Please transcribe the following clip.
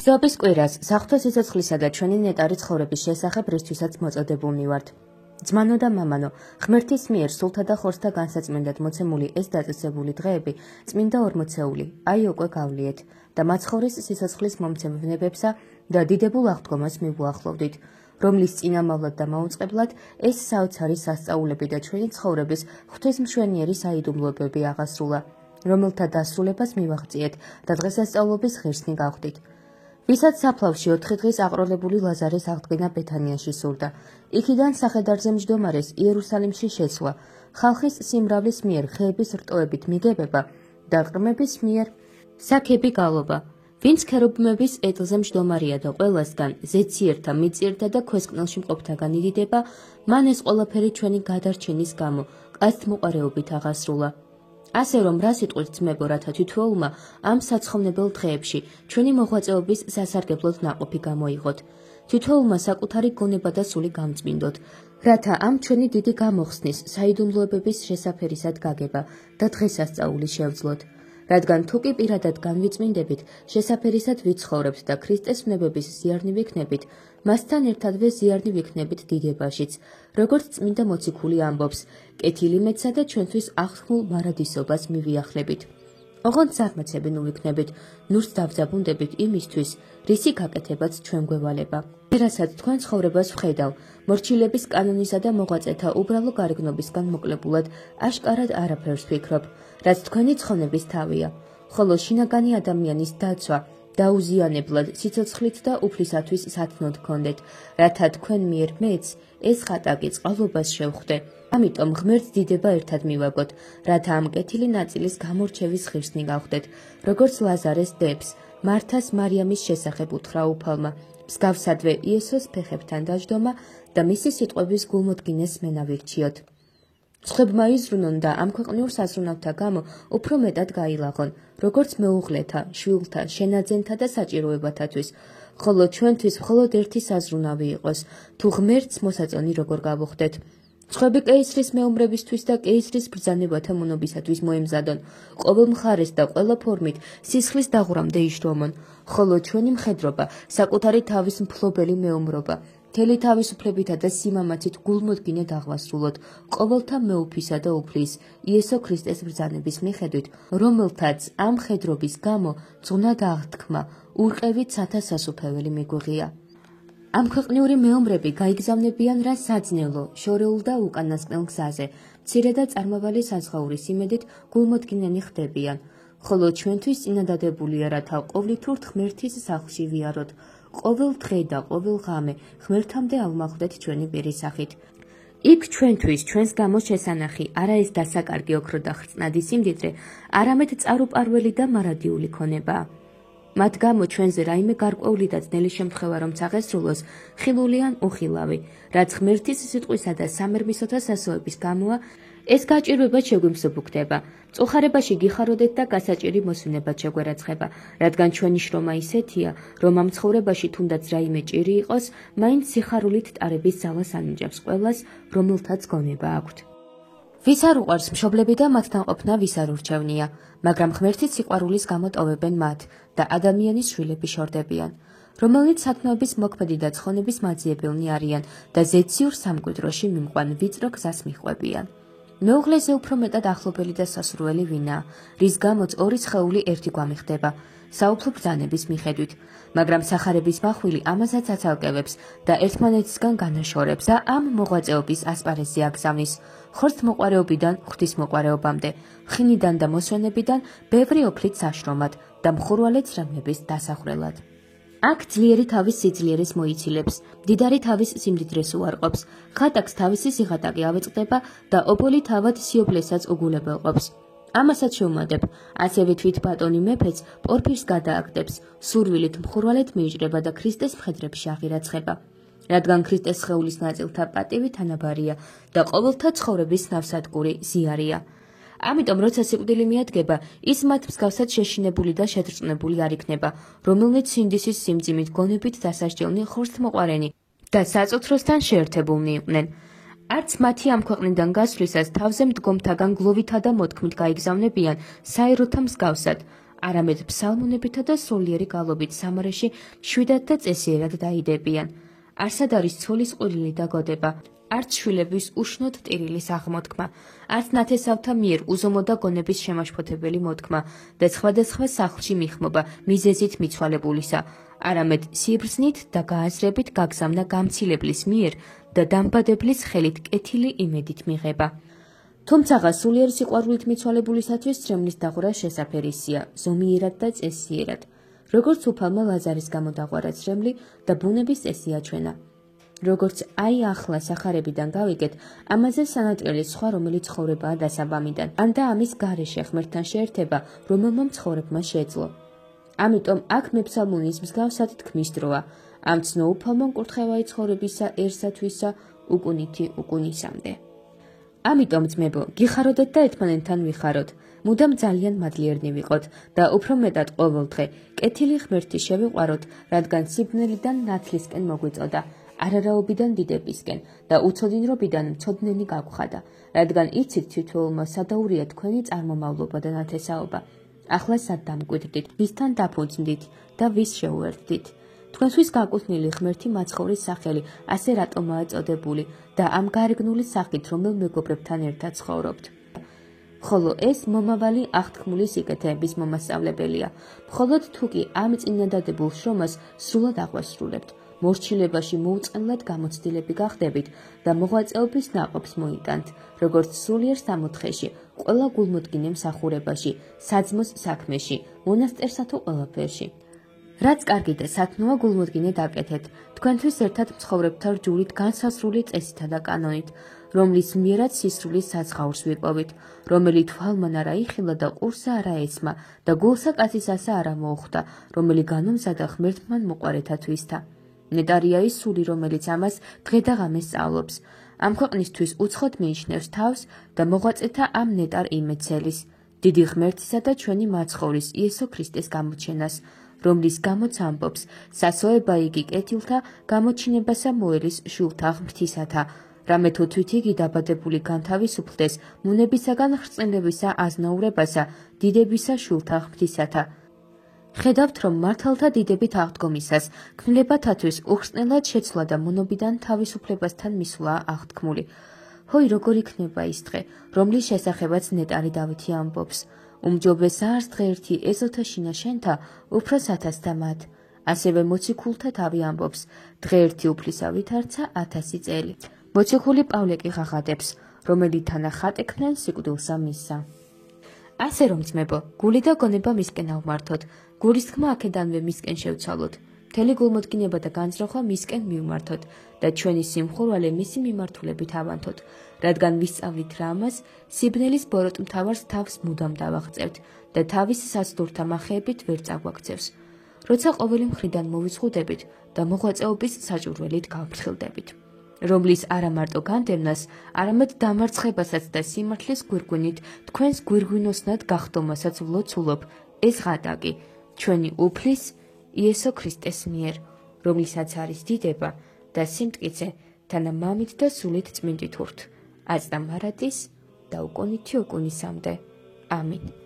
ბრძობის კვირას საღვთო სიცოცხლისა და ჩვენი ნეტარი ცხოვრების შესახებ რისთვისაც მოწოდებულნი ვართ. ძმანო და მამანო, ღმერთის მიერ სულთა და ხორცთა განსაწმენდად მოცემული ეს დაწესებული დღეები წმინდა ორმოცეული, აი უკვე გავლიეთ და მაცხოვრის სიცოცხლის მომცემ ვნებებსა და დიდებულ აღდგომას მივუახლოვდით, რომლის წინამავლად და მაუწყებლად ეს საოცარი სასწაულები და ჩვენი ცხოვრების ღვთისმშვენიერი საიდუმლოებები აღასრულა, რომელთა დასრულებას მივაღწიეთ და დღესასწაულობის ღირსნი გავხდით. ვისაც საფლავში 4 დღის აყროლებული ლაზარეს აღდგენა ბეთანიაში სურდა, იქიდან სახედარზე მჯდომარეს იერუსალიმში შეცვლა, ხალხის სიმრავლის მიერ ხეების რტოებით მიგებება და ყრმების მიერ საქები გალობა, ვინც ქერუბიმების ეტლზე მჯდომარია და ყველასგან ზეციერთა, მიწიერთა და ქვესკნელში მყოფთაგან იდიდება, მან ეს ყველაფერი ჩვენი გადარჩენის გამო კაცთმოყარეობით აღასრულა. ასე რომ რა სიტყვით ძმებო, რათა თითოეულმა ამ საცხოვნებელ დღეებში ჩვენი მოღვაწეობის სასარგებლოდ ნაყოფი გამოიღოთ, თითოეულმა საკუთარი გონება და სული გამწმინდოთ, რათა ამ ჩვენი დიდი გამოხსნის საიდუმლოებების შესაფერისად გაგება და დღესასწაული შევძლოთ, რადგან თუ კი პირადად განვიწმინდებით, შესაფერისად ვიცხოვრებთ და ქრისტეს ვნებების ზიარნი ვიქნებით, მასთან ერთადვე ზიარნი ვიქნებით დიდებაშიც, როგორც წმინდა მოციქული ამბობს, კეთილი მეცსა და ჩვენთვის აღთქმულ მარადისობას მივიახლებით. ოღონდ ზარმაცები ნუ ვიქნებით, ნურს დავძაბუნდებით იმისთვის, რისი გაკეთებაც ჩვენ გვევალება. რასაც თქვენ ცხოვრებას ვხედავ, მორჩილების კანონისა და მოღვაწეთა უბრალო გარეგნობისგან მოკლებულად აშკარად არაფერს ვფიქრობ, რაც თქვენი ცხონების თავია, ხოლო შინაგანი ადამიანის დაცვა დაუზიანებლად სიცოცხლით და უფლისათვის სათნოდ გქონდეთ, რათა თქვენ მიერ მეც ეს ხატაკი წყალობას შევხვდე. ამიტომ ღმერთს დიდება ერთად მივაგოთ, რათა ამ კეთილი ნაწილის გამორჩევის ღირსნი გავხდეთ, როგორც ლაზარეს დებს, მართას მარიამის შესახებ უთხრა უფალმა, მსგავსადვე იესოს ფეხებთან დაჯდომა და მისი სიტყვების გულმოდგინეს მენა ვირჩიოთ. ცხლებმა იზრუნონ და ამ ქვეყნიურ საზრუნავთა გამო უფრო მეტად გაილაღონ, როგორც მეუღლეთა, შვილთა, შენაძენთა და საჭიროებათათვის, ხოლო ჩვენთვის მხოლოდ ერთი საზრუნავი იყოს, თუ ღმერთს მოსაწონი როგორ გავუხდეთ. ცხები კეისრის მეომრებისთვის და კეისრის ბრძანებათა მონობისათვის მოემზადონ, ყოველ მხარეს და ყველა ფორმით სისხლის დაღვრამდე იშრომონ, ხოლო ჩვენი მხედრობა საკუთარი თავის მფლობელი მეომრობა, მთელი თავისუფლებითა და სიმამაცით გულმოდგინე დაღვასრულოთ ყოველთა მეუფისა და უფლის, იესო ქრისტეს ბრძანების მიხედვით, რომელთაც ამ მხედრობის გამო ძღნა და აღთქმა, ურყევით სათავსასუფეველი მიგვიღია. ამ ქვეყნიური მეომრები გაიგზავნებიან რა საძნელო, შორეულ და უკანასკნელ გზაზე, მცირე და წარმავალი საზღაურის იმედით გულმოდგინენი ხდებიან, ხოლო ჩვენთვის წინადადებულია, რათა ყოვლითურთ ღმერთის სახლში ვიაროთ, ყოველ დღე და ყოველ ღამე ღმერთამდე ავმახვდეთ ჩვენი პირისახით. იქ ჩვენთვის ჩვენს გამო შესანახი არა ეს დასაკარგი ოქრო და ხრწნადი სიმდიდრე, არამედ წარუპარველი და მარადიული ქონებაა. მათ გამო ჩვენზე რაიმე გარკვეული და ძნელი შემთხვევა რომ წაღესრულოს, ხილული ან უხილავი, რაც ღმერთის სიტყვისა და სამერმისოთა სასოების გამოა, ეს გაჭირვება შეგვიმსუბუქდება. წუხარებაში გიხაროდეთ და გასაჭირი მოსვენებად შეგვერაცხება, რადგან ჩვენი შრომა ისეთია, რომ ამ ცხოვრებაში თუნდაც რაიმე ჭირი იყოს, მაინც სიხარულით ტარების ძალას ანიჭებს ყველას, რომელთაც გონება აქვთ. ვის არ უყვარს მშობლები და მათთან ყოფნა ვის არ ურჩევნია, მაგრამ ღმერთის სიყვარულის გამო ტოვებენ მათ და ადამიანის შვილები შორდებიან, რომელიც სათნოების მოქმედი და ცხონების მაძიებელნი არიან და ზეციურ სამკვიდროში მიმყვან ვიწრო გზას მიჰყვებიან. მეუღლეზე უფრო მეტად ახლობელი და სასურველი ვინაა, რის გამოც ორი სხეული ერთი გვამი ხდება, საუფლო ბრძანების მიხედვით, მაგრამ სახარების მახვილი ამასაც აცალკევებს და ერთმანეთისგან განაშორებს და ამ მოღვაწეობის ასპარეზზე აგზავნის, ხორცმოყვარეობიდან ღვთისმოყვარეობამდე, ხინიდან და მოსვენებიდან ბევრი ოფლით საშრომად და მხურვალე ცრემლების დასახვრელად. აქ ძლიერი თავის სიძლიერეს მოიცილებს, მდიდარი თავის სიმდიდრეს უარყოფს, ხატაკს თავისი სიღატაკი ავეწყდება და ობოლი თავად სიობლესაც უგულებელყოფს. ამასაც შევმადებ, ასევე თვით ბატონი მეფეც პორფირს გადააგდებს, სურვილით მხურვალედ მიიჭრება და ქრისტეს მხედრებში აღირაცხება. რადგან ქრისტეს სხეულის ნაწილთა პატივი თანაბარია და ყოველთა ცხოვრების ნავსადგური ზიარია. ამიტომ როცა სიკვდილი მიადგება, ის მათ მსგავსად შეშინებული და შედრწმუნებული არ იქნება, რომელნიც სინდისის სიმძიმით გონებით დასასჯელნი ხორცმოყვარენი და საწუთროსთან შეერთებულნი იყვნენ. არც მათი ამ ქვეყნიდან გასვლისას თავზე მდგომთაგან გლოვითა და მოთქმით გაიგზავნებიან საეროთა მსგავსად, არამედ ფსალმუნებითა და სულიერი გალობით სამარეში მშვიდად და წესიერად დაიდებიან. არსად არის ცოლის ყვირილი დაგოდება, არც შვილების უშნოდ ტირილის აღმოთქმა, არც ნათესავთა მიერ უზომო და გონების შემაშფოთებელი მოთქმა და სხვადასხვა სახლში მიხმობა მიზეზით მიცვალებულისა, არამედ სიბრძნით და გააზრებით გაგზავნა გამცილებლის მიერ და დამბადებლის ხელით კეთილი იმედით მიღება. თუმცაღა სულიერ სიყვარულით მიცვალებულისათვის ცრემლის დაღვრა შესაფერისია, ზომიერად და წესიერად, როგორც უფალმა ლაზარის გამო დაღვარა ცრემლი და ბუნების წესი აჩვენა. როგორც აი ახლა სახარებიდან გავიგეთ, ამაზე სანატრელი სხვა რომელი ცხოვრებაა დასაბამიდან, ან და ამის გარეშე ღმერთთან შეერთება, რომელმა მცხოვრებმა შეძლო. ამიტომ აქ მეფსალმუნის მსგავსად თქმის დროა, ამ ცნო უფალმა მკურთხევაი ცხოვრებისაერსათვისა უკუნითი უკუნისამდე. ამიტომ ძმებო, გიხაროდეთ და ერთმანეთთან ვიხაროთ, მუდამ ძალიან მადლიერნი ვიყოთ და უფრო მეტად ყოველდღე კეთილი ღმერთი შევიყვაროთ, რადგან სიბნელიდან ნათლისკენ მოგვიწოდა, არარაობიდან დიდებისკენ და უცოდინრობიდან მცოდნენი გაგვხადა, რადგან იცით თითოეულმა სადაურია თქვენი წარმომავლობა და ნათესაობა. ახლა სად დამკვიდრდით, ვისთან დაფუძნდით და ვის შეუერთდით? თქვენთვის გაკუთვნილი ღმერთი მაცხოვრის სახელი ასე რატომაა წოდებული და ამ გარეგნული სახით რომელ მეგობრებთან ერთად ცხოვრობთ? ხოლო ეს მომავალი აღთქმული სიკეთეების მომასწავლებელია, მხოლოდ თუ კი ამ წინადადებულ შრომას სრულად აღვასრულებთ, მორჩილებაში მოუწყენლად გამოცდილები გახდებით და მოღვაწეობის ნაყოფს მოიტანთ, როგორც სულიერ სამოთხეში, ყველა გულმოდგინე მსახურებაში, საძმოს საქმეში, მონასტერსა თუ ყველაფერში. რაც კარგი და სათნოა გულმოდგინე დაკეთეთ, თქვენთვის ერთად მცხოვრებთა რჯულით განსაზღვრული წესითა და კანონით, რომლის მიერაც სისრულის საძღაურს ვიპოვით, რომელი თვალმან არა იხილა და ყურსა არა ესმა და გულსა კაცისასა არა მოუხვდა, რომელი განომზადა ღმერთმან მოყვარეთა თვისთა. ნეტარია ის სული, რომელიც ამას დღე და ღამე სწავლობს. ამ ქვეყნისთვის უცხოდ მიიჩნევს თავს და მოღვაწეთა ამ ნეტარ იმეცელის, დიდი ღმერთისა და ჩვენი მაცხოვრის იესო ქრისტეს გამოჩენას, რომლის გამოც ამბობს, სასოება იგი კეთილთა გამოჩინებასა მოელის შულთა ღმრთისათა, რამე თუ თვით იგი დაბადებული განთავისუფლდეს მონებისაგან ხრწნილებისა აზნაურებასა, დიდებისა შულთა ღმრთისათა. ხედავთ, რომ მართალთა დიდებით აღდგომისას, ქმნილებათათვის უხრწნელად შეცვლა და მონობიდან თავისუფლებასთან მისვლა აღთქმული. ჰოი, როგორ იქნება ის დღე, რომლის შესახებაც ნეტარი დავითი ამბობს. უმჯობესა არს დღე ერთი ეზოთა შინა შენთა, უფროსათას და მათ. ასევე მოციქულთა თავი ამბობს, დღე ერთი უფლისავით არცა 1000 წელი. მოციქული პავლე კი ღაღადებს, რომელი თანა ხატექმნან სიკვდილსა მისსა. ასე რომ ძმებო, გული და გონება მისკენ ავმართოთ, გულის თქმა აქედანვე მისკენ შევცვალოთ, მთელი გულმოდგინება და განზრახვა მისკენ მივმართოთ და ჩვენი სიმხურვალე მისი მიმართულებით ავანთოთ, რადგან ვისწავლით რა ამას, სიბნელის ბოროტმთავარს თავს მუდამ დავაღწევთ და თავის სასტურთა მახეებით ვერ წაგვაქცევს, როცა ყოველი მხრიდან მოვიწყუდებით და მოღვაწეობის საჭურველით გავფრთხილდებით, რომლის არა მარტო განდევნას, არამედ დამარცხებასაც და სიმართლის გვირგვინით თქვენს გვირგვინოსნად გახდომასაც ვლოცულობ, ეს ღატაკი ჩვენი უფლის იესო ქრისტეს მიერ, რომლისაც არის დიდება და სიმტკიცე თანა მამით და სულით წმინდით ურთ, აწდა მარადის და უკუნითი უკუნისამდე. ამინ.